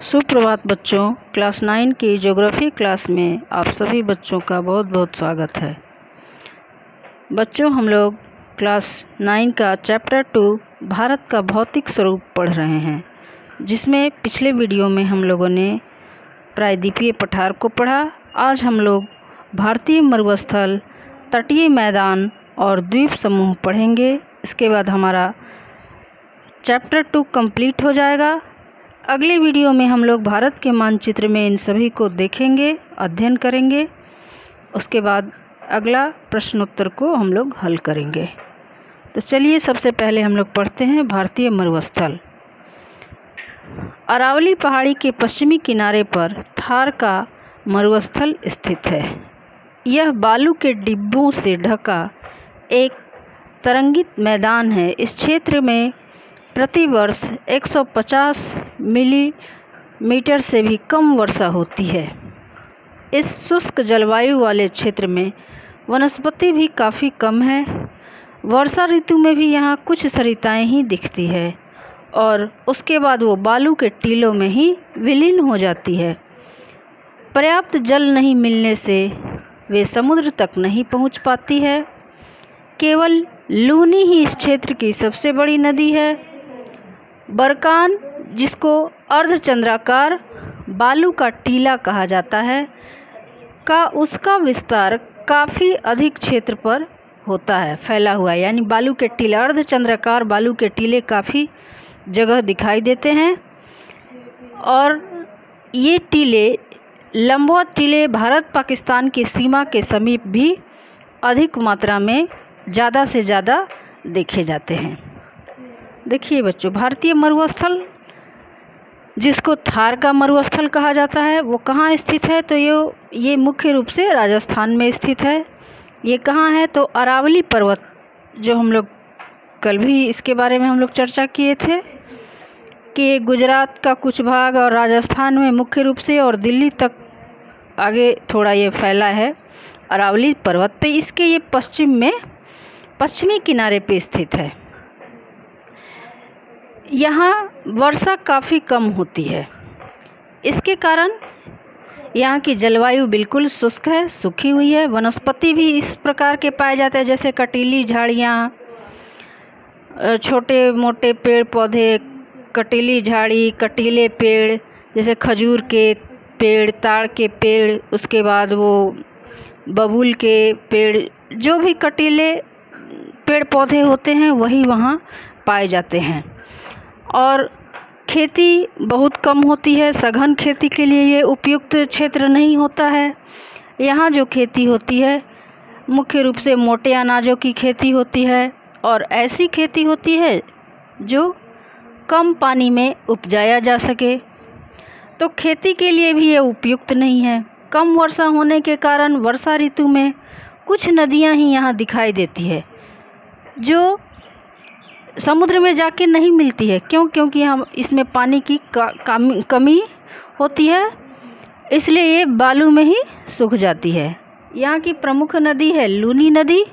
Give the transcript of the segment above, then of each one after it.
सुप्रभात बच्चों, क्लास 9 की ज्योग्राफी क्लास में आप सभी बच्चों का बहुत बहुत स्वागत है। बच्चों, हम लोग क्लास 9 का चैप्टर 2 भारत का भौतिक स्वरूप पढ़ रहे हैं, जिसमें पिछले वीडियो में हम लोगों ने प्रायद्वीपीय पठार को पढ़ा। आज हम लोग भारतीय मरुस्थल, तटीय मैदान और द्वीप समूह पढ़ेंगे। इसके बाद हमारा चैप्टर 2 कंप्लीट हो जाएगा। अगले वीडियो में हम लोग भारत के मानचित्र में इन सभी को देखेंगे, अध्ययन करेंगे। उसके बाद अगला प्रश्नोत्तर को हम लोग हल करेंगे। तो चलिए, सबसे पहले हम लोग पढ़ते हैं भारतीय मरुस्थल। अरावली पहाड़ी के पश्चिमी किनारे पर थार का मरुस्थल स्थित है। यह बालू के डिब्बों से ढका एक तरंगित मैदान है। इस क्षेत्र में प्रतिवर्ष 150 मिलीमीटर से भी कम वर्षा होती है। इस शुष्क जलवायु वाले क्षेत्र में वनस्पति भी काफ़ी कम है। वर्षा ऋतु में भी यहाँ कुछ सरिताएं ही दिखती है और उसके बाद वो बालू के टीलों में ही विलीन हो जाती है। पर्याप्त जल नहीं मिलने से वे समुद्र तक नहीं पहुँच पाती है। केवल लूनी ही इस क्षेत्र की सबसे बड़ी नदी है। बरकान, जिसको अर्धचंद्राकार बालू का टीला कहा जाता है, उसका विस्तार काफ़ी अधिक क्षेत्र पर होता है, फैला हुआ है। यानी बालू के टीले, अर्धचंद्राकार बालू के टीले काफ़ी जगह दिखाई देते हैं। और ये टीले, लंबवत टीले, भारत पाकिस्तान की सीमा के समीप भी अधिक मात्रा में ज़्यादा से ज़्यादा देखे जाते हैं। देखिए बच्चों, भारतीय मरुस्थल, जिसको थार का मरुस्थल कहा जाता है, वो कहाँ स्थित है? तो ये मुख्य रूप से राजस्थान में स्थित है। ये कहाँ है? तो अरावली पर्वत, जो हम लोग कल भी इसके बारे में हम लोग चर्चा किए थे कि गुजरात का कुछ भाग और राजस्थान में मुख्य रूप से और दिल्ली तक आगे थोड़ा ये फैला है अरावली पर्वत पे। इसके ये पश्चिमी किनारे पे स्थित है। यहाँ वर्षा काफ़ी कम होती है। इसके कारण यहाँ की जलवायु बिल्कुल शुष्क है, सूखी हुई है। वनस्पति भी इस प्रकार के पाए जाते हैं, जैसे कटीली झाड़ियाँ, छोटे मोटे पेड़ पौधे, कटीली झाड़ी, कटीले पेड़, जैसे खजूर के पेड़, ताड़ के पेड़, उसके बाद वो बबूल के पेड़, जो भी कटीले पेड़ पौधे होते हैं वही वहाँ पाए जाते हैं। और खेती बहुत कम होती है। सघन खेती के लिए ये उपयुक्त क्षेत्र नहीं होता है। यहाँ जो खेती होती है मुख्य रूप से मोटे अनाजों की खेती होती है, और ऐसी खेती होती है जो कम पानी में उपजाया जा सके। तो खेती के लिए भी ये उपयुक्त नहीं है। कम वर्षा होने के कारण वर्षा ऋतु में कुछ नदियाँ ही यहाँ दिखाई देती है, जो समुद्र में जाके नहीं मिलती है। क्योंकि हम इसमें पानी की कमी होती है, इसलिए ये बालू में ही सूख जाती है। यहाँ की प्रमुख नदी है लूनी नदी,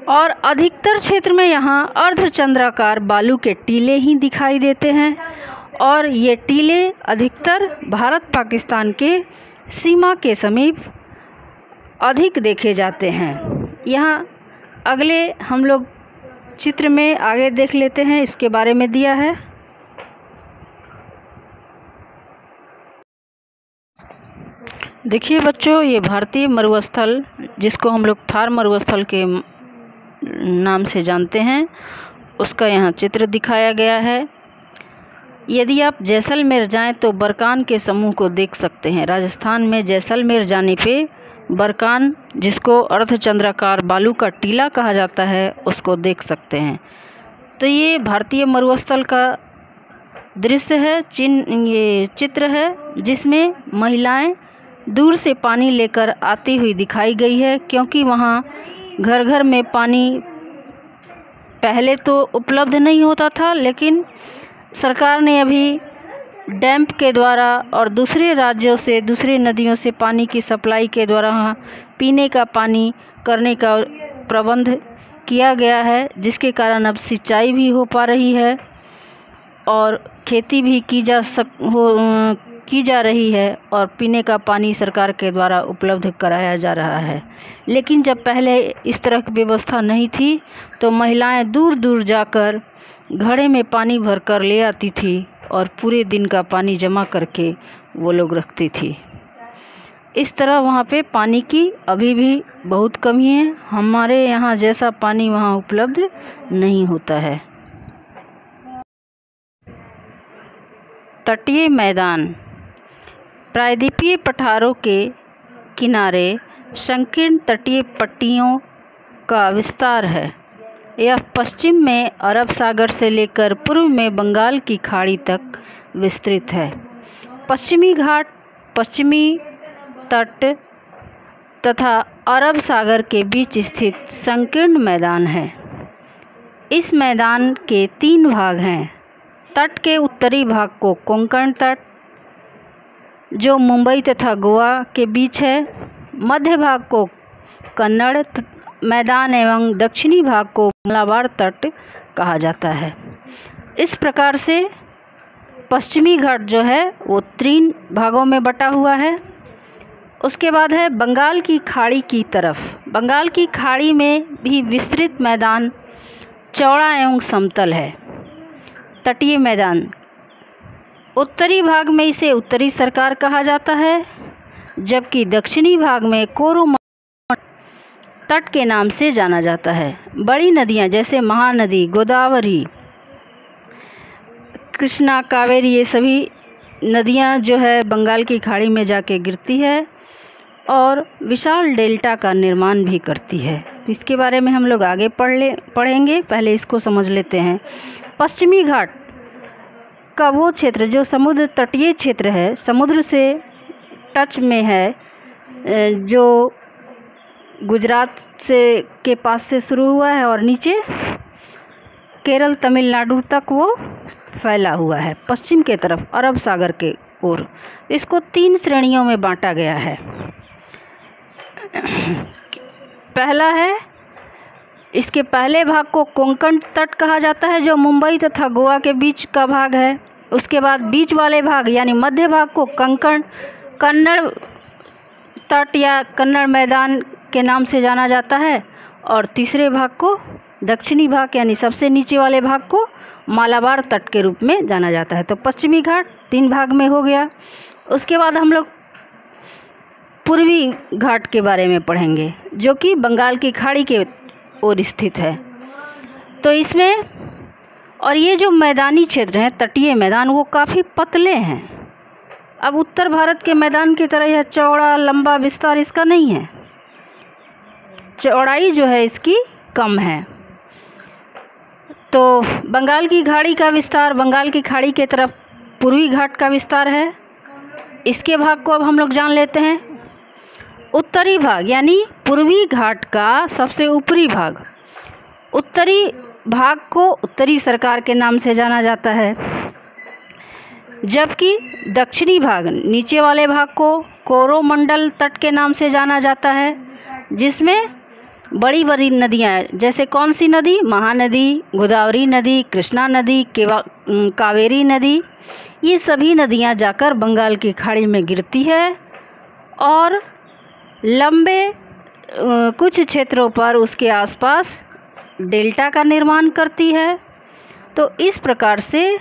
और अधिकतर क्षेत्र में यहाँ अर्धचंद्राकार बालू के टीले ही दिखाई देते हैं, और ये टीले अधिकतर भारत पाकिस्तान के सीमा के समीप अधिक देखे जाते हैं। यहाँ अगले हम लोग चित्र में आगे देख लेते हैं, इसके बारे में दिया है। देखिए बच्चों, ये भारतीय मरुस्थल, जिसको हम लोग थार मरुस्थल के नाम से जानते हैं, उसका यहाँ चित्र दिखाया गया है। यदि आप जैसलमेर जाएं तो बरकान के समूह को देख सकते हैं। राजस्थान में जैसलमेर जाने पे बरकान, जिसको अर्धचंद्राकार बालू का टीला कहा जाता है, उसको देख सकते हैं। तो ये भारतीय मरुस्थल का दृश्य है, ये चित्र है, जिसमें महिलाएं दूर से पानी लेकर आती हुई दिखाई गई है। क्योंकि वहाँ घर घर में पानी पहले तो उपलब्ध नहीं होता था, लेकिन सरकार ने अभी डैम्प के द्वारा और दूसरे राज्यों से, दूसरी नदियों से पानी की सप्लाई के द्वारा वहाँ पीने का पानी करने का प्रबंध किया गया है, जिसके कारण अब सिंचाई भी हो पा रही है और खेती भी की जा रही है और पीने का पानी सरकार के द्वारा उपलब्ध कराया जा रहा है। लेकिन जब पहले इस तरह की व्यवस्था नहीं थी तो महिलाएं दूर दूर जाकर घड़े में पानी भरकर ले आती थी और पूरे दिन का पानी जमा करके वो लोग रखती थी। इस तरह वहाँ पे पानी की अभी भी बहुत कमी है। हमारे यहाँ जैसा पानी वहाँ उपलब्ध नहीं होता है। तटीय मैदान। प्रायद्वीपीय पठारों के किनारे संकीर्ण तटीय पट्टियों का विस्तार है। यह पश्चिम में अरब सागर से लेकर पूर्व में बंगाल की खाड़ी तक विस्तृत है। पश्चिमी घाट पश्चिमी तट तथा अरब सागर के बीच स्थित संकीर्ण मैदान है। इस मैदान के 3 भाग हैं। तट के उत्तरी भाग को कोंकण तट, जो मुंबई तथा गोवा के बीच है, मध्य भाग को कन्नड़ मैदान एवं दक्षिणी भाग को मालाबार तट कहा जाता है। इस प्रकार से पश्चिमी घाट जो है वो 3 भागों में बटा हुआ है। उसके बाद है बंगाल की खाड़ी की तरफ। बंगाल की खाड़ी में भी विस्तृत मैदान चौड़ा एवं समतल है। तटीय मैदान उत्तरी भाग में इसे उत्तरी सरकार कहा जाता है, जबकि दक्षिणी भाग में कोरोमंडल तट के नाम से जाना जाता है। बड़ी नदियां जैसे महानदी, गोदावरी, कृष्णा, कावेरी, ये सभी नदियां जो है बंगाल की खाड़ी में जाके गिरती है और विशाल डेल्टा का निर्माण भी करती है। तो इसके बारे में हम लोग आगे पढ़ेंगे, पहले इसको समझ लेते हैं। पश्चिमी घाट का वो क्षेत्र जो समुद्र तटीय क्षेत्र है, समुद्र से टच में है, जो गुजरात से के पास से शुरू हुआ है और नीचे केरल, तमिलनाडु तक वो फैला हुआ है, पश्चिम के तरफ अरब सागर के ओर। इसको 3 श्रेणियों में बांटा गया है। पहला है, इसके पहले भाग को कोंकण तट कहा जाता है, जो मुंबई तथा गोवा के बीच का भाग है। उसके बाद बीच वाले भाग यानी मध्य भाग को कन्नड़ तट या कन्नड़ मैदान के नाम से जाना जाता है और तीसरे भाग को दक्षिणी भाग यानी सबसे नीचे वाले भाग को मालाबार तट के रूप में जाना जाता है। तो पश्चिमी घाट 3 भाग में हो गया। उसके बाद हम लोग पूर्वी घाट के बारे में पढ़ेंगे, जो कि बंगाल की खाड़ी के ओर स्थित है। तो इसमें और ये जो मैदानी क्षेत्र हैं, तटीय मैदान, वो काफ़ी पतले हैं। अब उत्तर भारत के मैदान की तरह यह चौड़ा लंबा विस्तार इसका नहीं है, चौड़ाई जो है इसकी कम है। तो बंगाल की खाड़ी का विस्तार, बंगाल की खाड़ी के तरफ पूर्वी घाट का विस्तार है। इसके भाग को अब हम लोग जान लेते हैं। उत्तरी भाग यानी पूर्वी घाट का सबसे ऊपरी भाग, उत्तरी भाग को उत्तरी सरकार के नाम से जाना जाता है, जबकि दक्षिणी भाग, नीचे वाले भाग को कोरोमंडल तट के नाम से जाना जाता है, जिसमें बड़ी बड़ी नदियाँ जैसे कौन सी नदी, महानदी, गोदावरी नदी, कृष्णा नदी, कावेरी नदी, ये सभी नदियाँ जाकर बंगाल की खाड़ी में गिरती है और लंबे कुछ क्षेत्रों पर उसके आसपास डेल्टा का निर्माण करती है। तो इस प्रकार से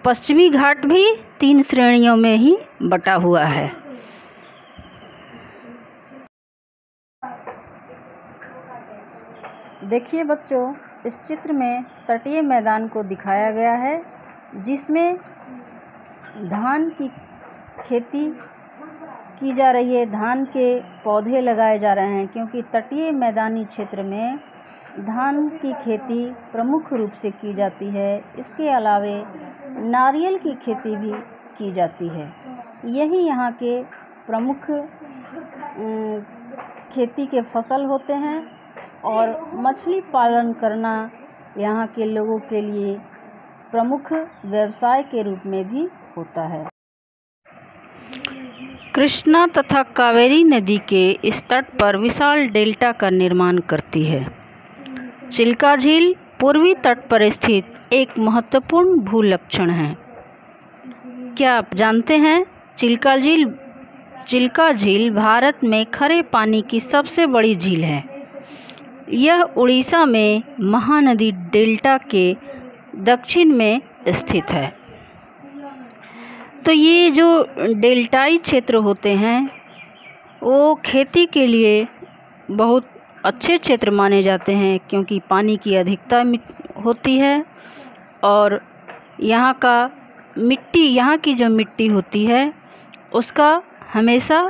पश्चिमी घाट भी 3 श्रेणियों में ही बटा हुआ है। देखिए बच्चों, इस चित्र में तटीय मैदान को दिखाया गया है, जिसमें धान की खेती की जा रही है, धान के पौधे लगाए जा रहे हैं, क्योंकि तटीय मैदानी क्षेत्र में धान की खेती प्रमुख रूप से की जाती है। इसके अलावे नारियल की खेती भी की जाती है। यही यहाँ के प्रमुख खेती के फसल होते हैं और मछली पालन करना यहाँ के लोगों के लिए प्रमुख व्यवसाय के रूप में भी होता है। कृष्णा तथा कावेरी नदी के इस तट पर विशाल डेल्टा का निर्माण करती है। चिल्का झील पूर्वी तट पर स्थित एक महत्वपूर्ण भूलक्षण है। क्या आप जानते हैं चिल्का झील भारत में खरे पानी की सबसे बड़ी झील है। यह उड़ीसा में महानदी डेल्टा के दक्षिण में स्थित है। तो ये जो डेल्टाई क्षेत्र होते हैं वो खेती के लिए बहुत अच्छे क्षेत्र माने जाते हैं, क्योंकि पानी की अधिकता होती है और यहाँ की जो मिट्टी होती है उसका हमेशा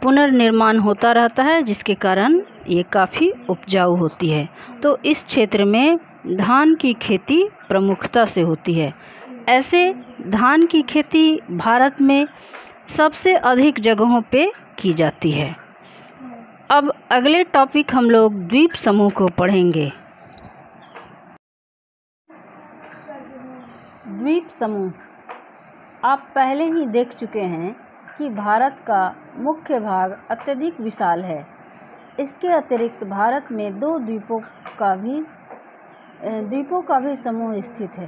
पुनर्निर्माण होता रहता है, जिसके कारण ये काफ़ी उपजाऊ होती है। तो इस क्षेत्र में धान की खेती प्रमुखता से होती है। ऐसे धान की खेती भारत में सबसे अधिक जगहों पे की जाती है। अब अगले टॉपिक हम लोग द्वीप समूह को पढ़ेंगे। द्वीप समूह आप पहले ही देख चुके हैं कि भारत का मुख्य भाग अत्यधिक विशाल है। इसके अतिरिक्त भारत में 2 द्वीपों का भी समूह स्थित है।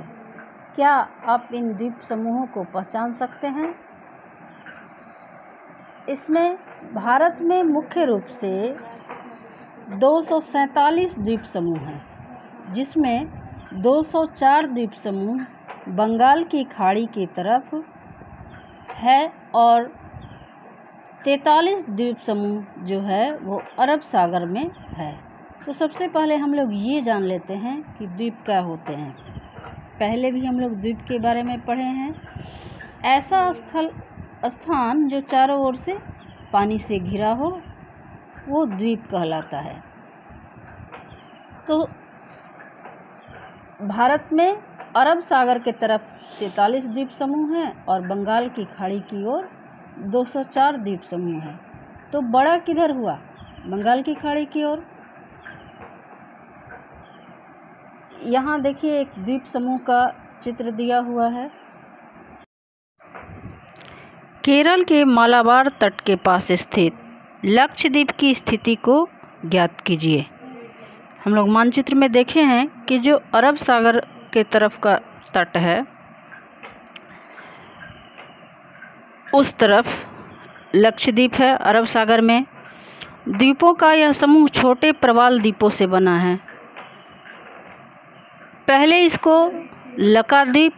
क्या आप इन द्वीप समूहों को पहचान सकते हैं? इसमें भारत में मुख्य रूप से 247 द्वीप समूह हैं, जिसमें 204 द्वीप समूह बंगाल की खाड़ी की तरफ है और 43 द्वीप समूह जो है वो अरब सागर में है। तो सबसे पहले हम लोग ये जान लेते हैं कि द्वीप क्या होते हैं। पहले भी हम लोग द्वीप के बारे में पढ़े हैं। ऐसा स्थान जो चारों ओर से पानी से घिरा हो वो द्वीप कहलाता है। तो भारत में अरब सागर के तरफ 43 द्वीप समूह हैं और बंगाल की खाड़ी की ओर 204 द्वीप समूह हैं। तो बड़ा किधर हुआ? बंगाल की खाड़ी की ओर। यहाँ देखिए एक द्वीप समूह का चित्र दिया हुआ है। केरल के मालाबार तट के पास स्थित लक्षद्वीप की स्थिति को ज्ञात कीजिए। हम लोग मानचित्र में देखे हैं कि जो अरब सागर के तरफ का तट है उस तरफ लक्षद्वीप है। अरब सागर में द्वीपों का यह समूह छोटे प्रवाल द्वीपों से बना है। पहले इसको लकाद्वीप,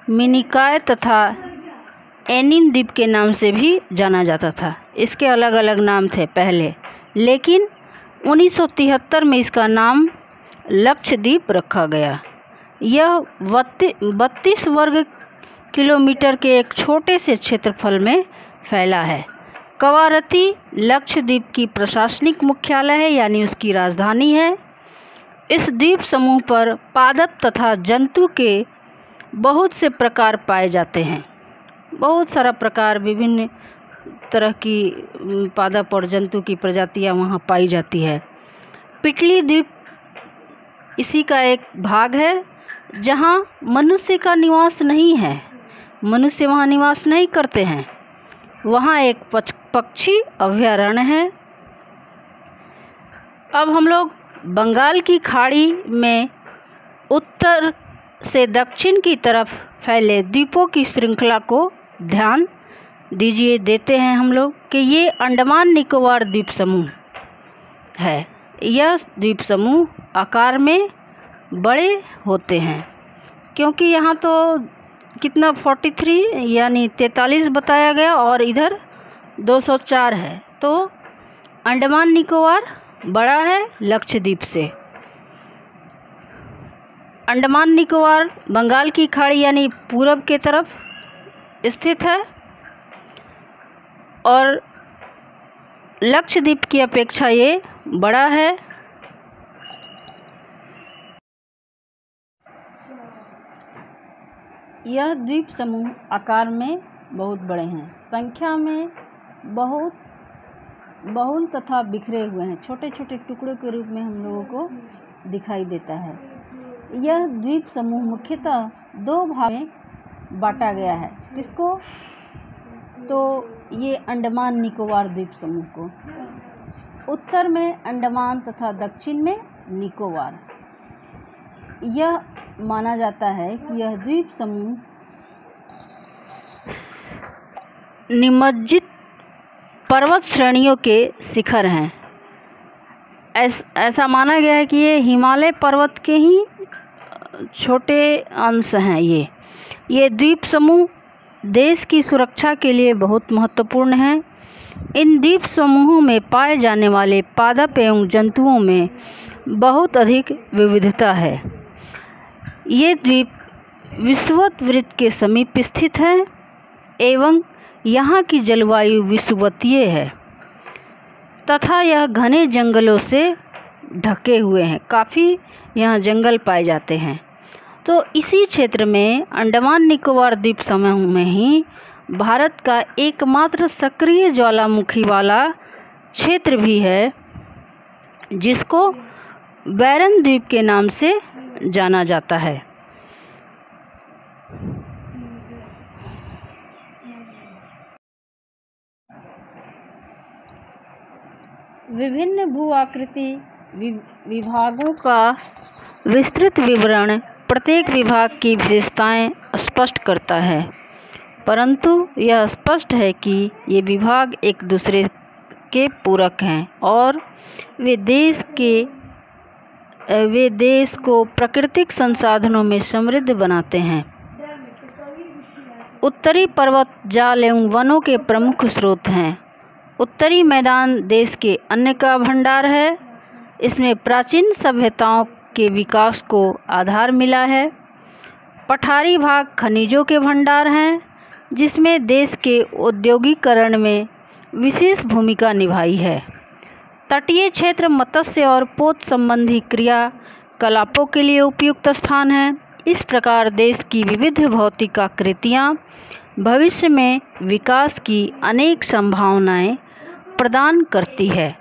मिनिकॉय तथा एनिम द्वीप के नाम से भी जाना जाता था। इसके अलग अलग नाम थे पहले, लेकिन 1973 में इसका नाम लक्षद्वीप रखा गया। यह 32 वर्ग किलोमीटर के एक छोटे से क्षेत्रफल में फैला है। कवारत्ती लक्षद्वीप की प्रशासनिक मुख्यालय है, यानी उसकी राजधानी है। इस द्वीप समूह पर पादप तथा जंतु के बहुत से प्रकार पाए जाते हैं। बहुत सारा प्रकार, विभिन्न तरह की पादप और जंतु की प्रजातियां वहां पाई जाती है। पिटली द्वीप इसी का एक भाग है, जहां मनुष्य का निवास नहीं है। मनुष्य वहां निवास नहीं करते हैं। वहां एक पक्षी अभयारण्य है। अब हम लोग बंगाल की खाड़ी में उत्तर से दक्षिण की तरफ फैले द्वीपों की श्रृंखला को ध्यान दीजिए। देते हैं हम लोग कि ये अंडमान निकोबार द्वीप समूह है। यह द्वीप समूह आकार में बड़े होते हैं, क्योंकि यहाँ तो कितना 43 यानी 43 बताया गया और इधर 204 है। तो अंडमान निकोबार बड़ा है लक्षद्वीप से। अंडमान निकोबार बंगाल की खाड़ी यानी पूरब के तरफ स्थित है और लक्षद्वीप की अपेक्षा ये बड़ा है। यह द्वीप समूह आकार में बहुत बड़े हैं, संख्या में बहुत बहुल तथा बिखरे हुए हैं। छोटे छोटे टुकड़ों के रूप में हम लोगों को दिखाई देता है। यह द्वीप समूह मुख्यतः दो भागों में बांटा गया है। किसको? तो ये अंडमान निकोबार द्वीप समूह को। उत्तर में अंडमान तथा दक्षिण में निकोबार। यह माना जाता है कि यह द्वीप समूह निमज्जित पर्वत श्रेणियों के शिखर हैं। ऐसा माना गया है कि ये हिमालय पर्वत के ही छोटे अंश हैं। ये द्वीप समूह देश की सुरक्षा के लिए बहुत महत्वपूर्ण हैं। इन द्वीप समूहों में पाए जाने वाले पादप एवं जंतुओं में बहुत अधिक विविधता है। ये द्वीप विषुवत वृत्त के समीप स्थित है एवं यहाँ की जलवायु विषुवतीय है तथा यह घने जंगलों से ढके हुए हैं। काफ़ी यहाँ जंगल पाए जाते हैं। तो इसी क्षेत्र में अंडमान निकोबार द्वीप समूह में ही भारत का एकमात्र सक्रिय ज्वालामुखी वाला क्षेत्र भी है, जिसको बैरन द्वीप के नाम से जाना जाता है। विभिन्न भू आकृति विभागों का विस्तृत विवरण प्रत्येक विभाग की विशेषताएं स्पष्ट करता है, परंतु यह स्पष्ट है कि ये विभाग एक दूसरे के पूरक हैं और वे देश को प्राकृतिक संसाधनों में समृद्ध बनाते हैं। उत्तरी पर्वत जाल एवं वनों के प्रमुख स्रोत हैं। उत्तरी मैदान देश के अन्न का भंडार है। इसमें प्राचीन सभ्यताओं के विकास को आधार मिला है। पठारी भाग खनिजों के भंडार हैं, जिसमें देश के औद्योगिकरण में विशेष भूमिका निभाई है। तटीय क्षेत्र मत्स्य और पोत संबंधी क्रियाकलापों के लिए उपयुक्त स्थान है। इस प्रकार देश की विविध भौतिक आकृतियाँ भविष्य में विकास की अनेक संभावनाएं प्रदान करती है।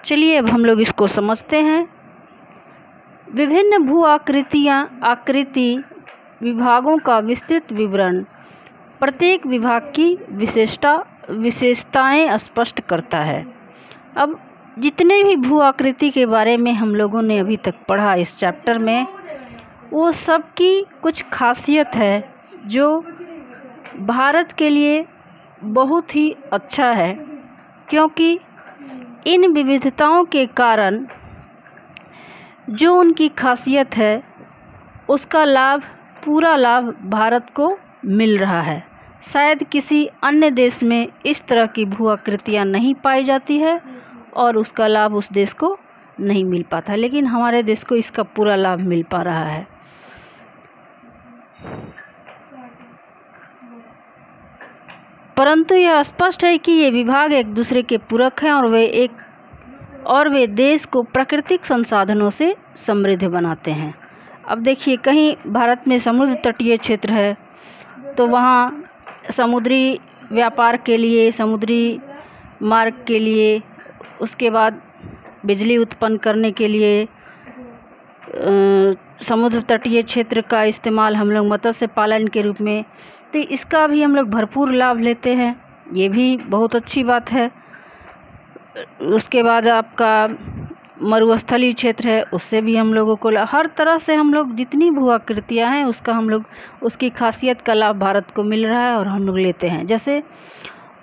चलिए अब हम लोग इसको समझते हैं। विभिन्न भू आकृति विभागों का विस्तृत विवरण प्रत्येक विभाग की विशेषताएं स्पष्ट करता है। अब जितने भी भू आकृति के बारे में हम लोगों ने अभी तक पढ़ा इस चैप्टर में, वो सब की कुछ खासियत है जो भारत के लिए बहुत ही अच्छा है, क्योंकि इन विविधताओं के कारण जो उनकी खासियत है उसका पूरा लाभ भारत को मिल रहा है। शायद किसी अन्य देश में इस तरह की भू आकृतियाँ नहीं पाई जाती है और उसका लाभ उस देश को नहीं मिल पाता, लेकिन हमारे देश को इसका पूरा लाभ मिल पा रहा है। परंतु यह स्पष्ट है कि ये विभाग एक दूसरे के पूरक हैं और वे देश को प्राकृतिक संसाधनों से समृद्ध बनाते हैं। अब देखिए, कहीं भारत में समुद्र तटीय क्षेत्र है तो वहाँ समुद्री व्यापार के लिए, समुद्री मार्ग के लिए, उसके बाद बिजली उत्पन्न करने के लिए समुद्र तटीय क्षेत्र का इस्तेमाल हम लोग मत्स्य पालन के रूप में, तो इसका भी हम लोग भरपूर लाभ लेते हैं। ये भी बहुत अच्छी बात है। उसके बाद आपका मरुस्थलीय क्षेत्र है, उससे भी हम लोगों को हर तरह से हम लोग जितनी भू आकृतियाँ हैं उसकी खासियत का लाभ भारत को मिल रहा है और हम लोग लेते हैं। जैसे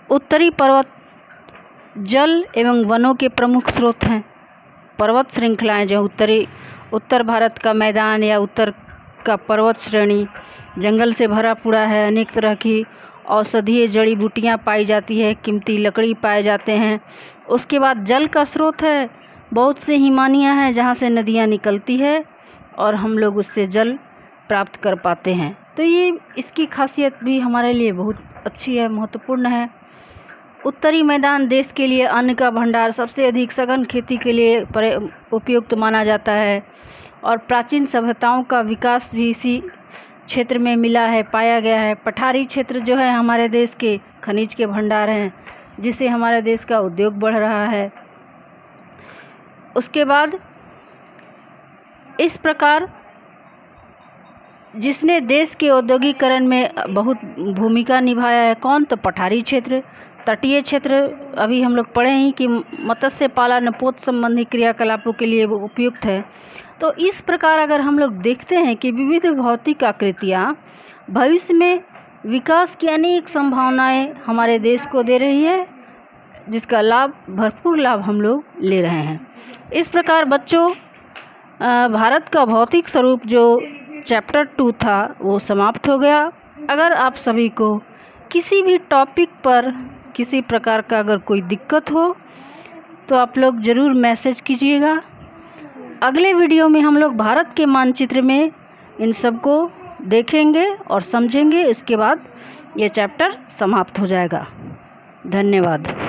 उत्तरी पर्वत जल एवं वनों के प्रमुख स्रोत हैं। पर्वत श्रृंखलाएं जो उत्तर भारत का मैदान या उत्तर का पर्वत श्रेणी जंगल से भरा पूरा है। अनेक तरह की औषधीय जड़ी बूटियाँ पाई जाती है, कीमती लकड़ी पाए जाते हैं। उसके बाद जल का स्रोत है, बहुत से हिमानियाँ हैं जहाँ से नदियाँ निकलती है और हम लोग उससे जल प्राप्त कर पाते हैं। तो ये इसकी खासियत भी हमारे लिए बहुत अच्छी है, महत्वपूर्ण है। उत्तरी मैदान देश के लिए अन्न का भंडार, सबसे अधिक सघन खेती के लिए उपयुक्त माना जाता है और प्राचीन सभ्यताओं का विकास भी इसी क्षेत्र में मिला है, पाया गया है। पठारी क्षेत्र जो है हमारे देश के खनिज के भंडार हैं, जिससे हमारे देश का उद्योग बढ़ रहा है। उसके बाद इस प्रकार जिसने देश के औद्योगिकरण में बहुत भूमिका निभाया है। कौन? तो पठारी क्षेत्र, तटीय क्षेत्र। अभी हम लोग पढ़े ही कि मत्स्य पालन पोत संबंधी क्रियाकलापों के लिए वो उपयुक्त है। तो इस प्रकार अगर हम लोग देखते हैं कि विविध भौतिक आकृतियाँ भविष्य में विकास की अनेक संभावनाएं हमारे देश को दे रही है, जिसका भरपूर लाभ हम लोग ले रहे हैं। इस प्रकार बच्चों, भारत का भौतिक स्वरूप जो चैप्टर 2 था वो समाप्त हो गया। अगर आप सभी को किसी भी टॉपिक पर किसी प्रकार का अगर कोई दिक्कत हो तो आप लोग ज़रूर मैसेज कीजिएगा। अगले वीडियो में हम लोग भारत के मानचित्र में इन सब को देखेंगे और समझेंगे। इसके बाद ये चैप्टर समाप्त हो जाएगा। धन्यवाद।